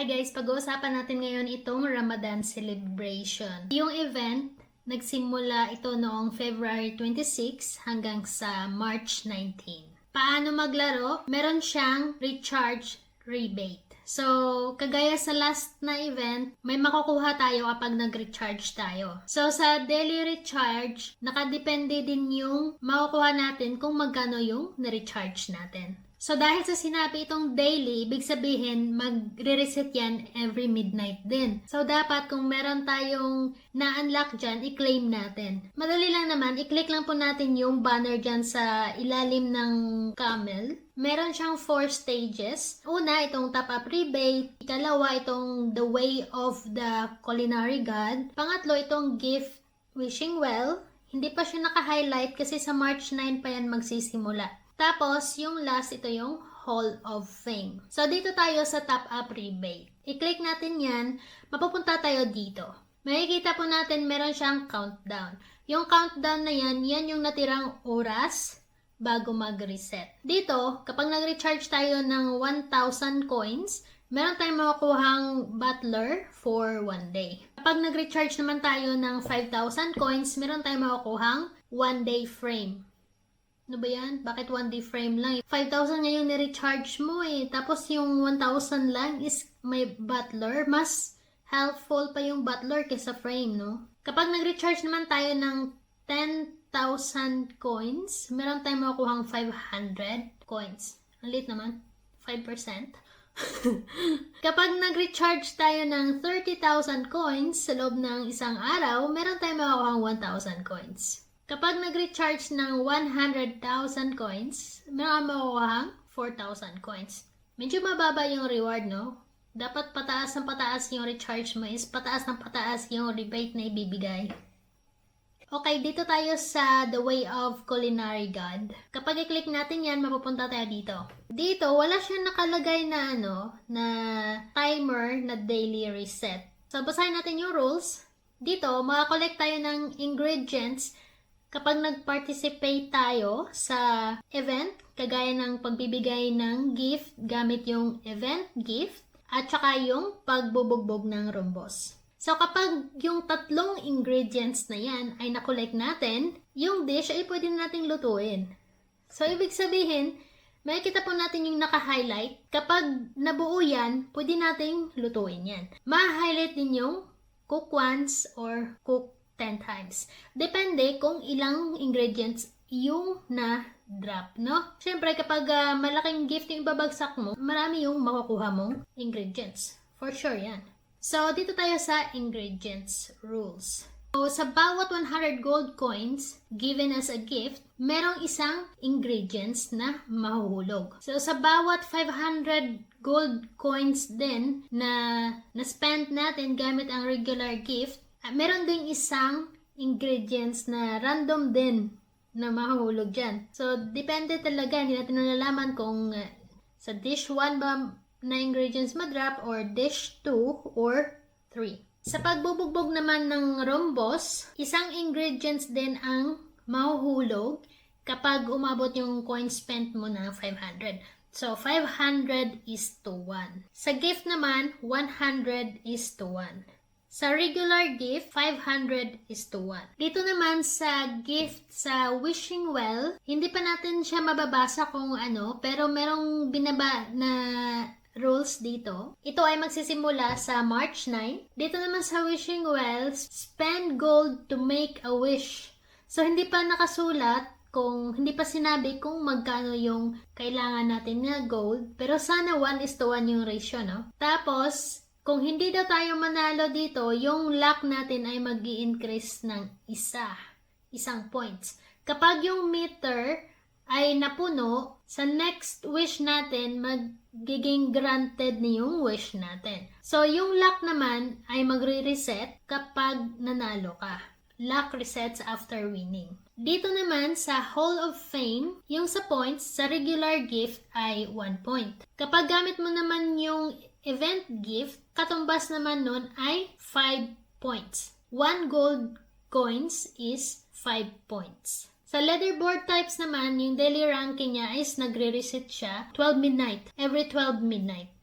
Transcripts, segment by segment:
Hi guys, pag-uusapan natin ngayon itong Ramadan celebration. Yung event, nagsimula ito noong February 26 hanggang sa March 19. Paano maglaro? Meron siyang recharge rebate. So, kagaya sa last na event, may makukuha tayo kapag nag-recharge tayo. So, sa daily recharge, nakadepende din yung makukuha natin kung magkano yung na-recharge natin. So, dahil sa sinabi itong daily, ibig sabihin, magre-reset yan every midnight din. So, dapat kung meron tayong na-unlock dyan, i-claim natin. Madali lang naman, i-click lang po natin yung banner dyan sa ilalim ng camel. Meron siyang 4 stages. Una, itong top-up rebate. Ikalawa, itong the way of the culinary god. Pangatlo, itong gift wishing well. Hindi pa siya naka-highlight kasi sa March 9 pa yan magsisimula. Tapos, yung last, ito yung Hall of Fame. So, dito tayo sa top-up rebate. I-click natin yan, mapupunta tayo dito. Makikita po natin, meron siyang countdown. Yung countdown na yan, yan yung natirang oras bago mag-reset. Dito, kapag nag-recharge tayo ng 1,000 coins, meron tayong makukuhang butler for 1 day. Kapag nag-recharge naman tayo ng 5,000 coins, meron tayong makukuhang 1 day frame. Ano ba yan? Bakit 1 day frame lang? 5,000 ngayon ni-recharge mo eh. Tapos yung 1,000 lang is may butler. Mas helpful pa yung butler kaysa frame, no? Kapag nag-recharge naman tayo ng 10,000 coins, meron tayong makukuhang 500 coins. Ang lit naman. 5%. Kapag nag-recharge tayo ng 30,000 coins sa loob ng isang araw, meron tayong makukuhang 1,000 coins. Kapag nag-recharge ng 100,000 coins, meron makukuhang 4,000 coins. Medyo mababa yung reward, no? Dapat pataas ng pataas yung recharge mo is pataas ng pataas yung rebate na ibibigay. Okay, dito tayo sa The Way of Culinary God. Kapag i-click natin yan, mapupunta tayo dito. Dito, wala siyang nakalagay na na timer na daily reset. So, basahin natin yung rules. Dito, makakollect tayo ng ingredients kapag nag-participate tayo sa event, kagaya ng pagbibigay ng gift gamit yung event gift, at saka yung pagbubugbog ng rhombos. So, kapag yung tatlong ingredients na yan ay nakolek natin, yung dish ay pwede nating lutuin. So, ibig sabihin, makikita po natin yung naka-highlight. Kapag nabuo yan, pwede nating lutuin yan. Ma-highlight din yung cook once or cook 10 times. Depende kung ilang ingredients yung na-drop, no? Siyempre, kapag malaking gift yung ibabagsak mo, marami yung makukuha mong ingredients. For sure yan. So, dito tayo sa ingredients rules. So, sa bawat 100 gold coins given as a gift, merong isang ingredients na mahuhulog. So, sa bawat 500 gold coins din na spend natin gamit ang regular gift, meron ding isang ingredients na random din na mahuhulog dyan. So, depende talaga. Hindi natin nalalaman kung sa dish 1 ba na ingredients madrop or dish 2 or 3. Sa pagbubugbog naman ng rhombos, isang ingredients din ang mahuhulog kapag umabot yung coin spent mo na 500. So, 500 is to 1. Sa gift naman, 100 is to 1. Sa regular gift, 500 is to 1. Dito naman sa gift sa wishing well, hindi pa natin siya mababasa kung ano, pero merong binaba na rules dito. Ito ay magsisimula sa March 9. Dito naman sa wishing well, spend gold to make a wish. So, hindi pa nakasulat hindi pa sinabi kung magkano yung kailangan natin na gold, pero sana 1:1 yung ratio, no? Tapos, kung hindi daw tayo manalo dito, yung luck natin ay mag-i-increase ng isang points. Kapag yung meter ay napuno, sa next wish natin, magiging granted na yung wish natin. So, yung luck naman ay magre-reset kapag nanalo ka. Luck resets after winning. Dito naman sa Hall of Fame, yung sa points, sa regular gift ay 1 point. Kapag gamit mo naman yung event gift, katumbas naman nun ay 5 points. 1 gold coins is 5 points. Sa leaderboard types naman, yung daily ranking niya is nagre-reset siya 12 midnight. Every 12 midnight.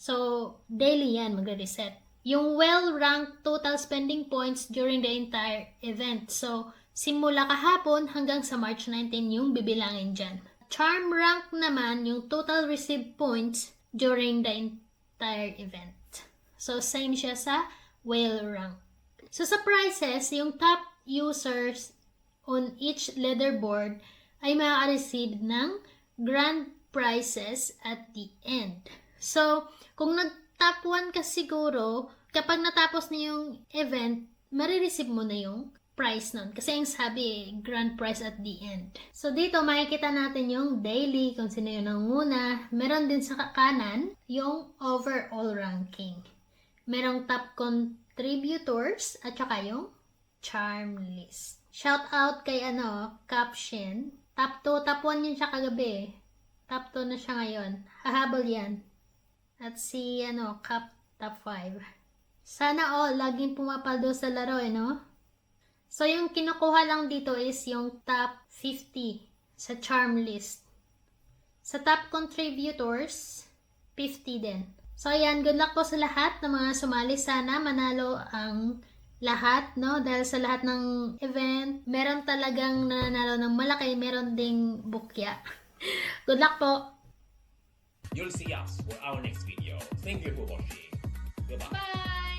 So, daily yan, magre-reset. Yung well-ranked total spending points during the entire event. So, simula kahapon hanggang sa March 19 yung bibilangin dyan. Charm rank naman yung total received points during the entire event. So, same siya sa whale rank. So, sa prizes, yung top users on each leaderboard ay makaka-receive ng grand prizes at the end. So, kung nag-top 1 ka siguro, kapag natapos na yung event, marireceive mo na yung prize nun. Kasi yung sabi, grand prize at the end. So, dito makikita natin yung daily, kung sino yung nanguna. Meron din sa kanan, yung overall ranking. Merong top contributors at saka yung charm list. Shout out kay Caption. Top 2, top 1 yun siya kagabi. Top 2 na siya ngayon. Hahabol yan. At si Cap top 5. Sana laging pumapaldo sa laro no? So yung kinukuha lang dito is yung top 50 sa charm list. Sa top contributors, 50 din. So, ayan, good luck po sa lahat ng mga sumali. Sana manalo ang lahat, no? Dahil sa lahat ng event, meron talagang nananalo ng malaki, meron ding bukya. Good luck po! You'll see us for our next video. Thank you for watching. Goodbye. Bye!